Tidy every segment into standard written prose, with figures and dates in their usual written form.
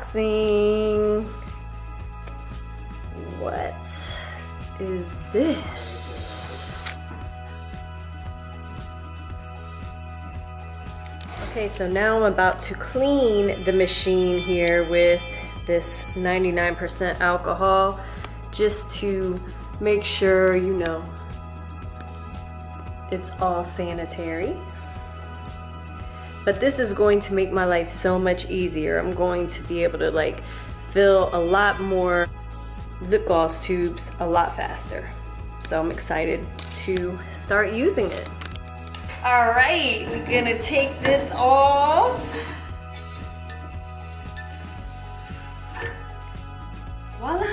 unboxing. What is this? Okay, so now I'm about to clean the machine here with this 99% alcohol, just to make sure, you know, it's all sanitary. But this is going to make my life so much easier. I'm going to be able to like fill a lot more lip gloss tubes a lot faster. So I'm excited to start using it. All right, we're gonna take this off. Voila.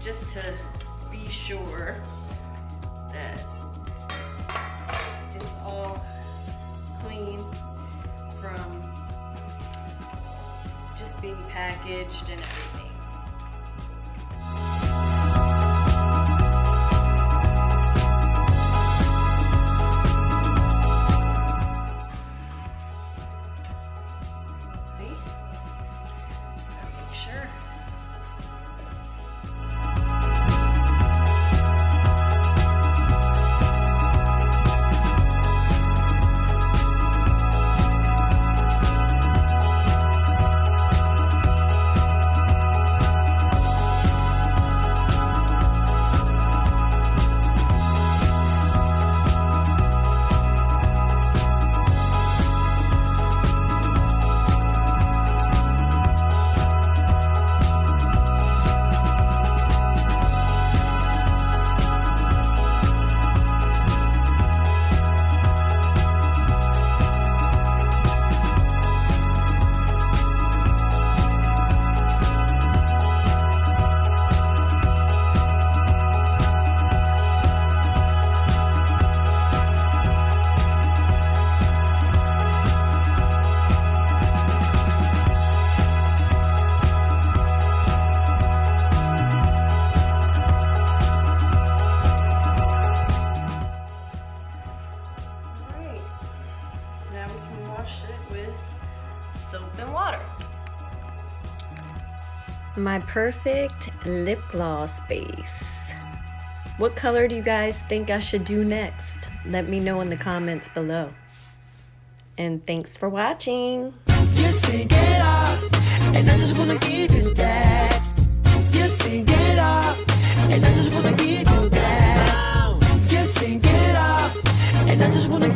Just to be sure that it's all clean from just being packaged and everything. My perfect lip gloss base. What color do you guys think I should do next? Let me know in the comments below. And thanks for watching. You sing it up, and I just wanna give you that. You sing it up, and I just wanna give you that. You sing it up, and I just wanna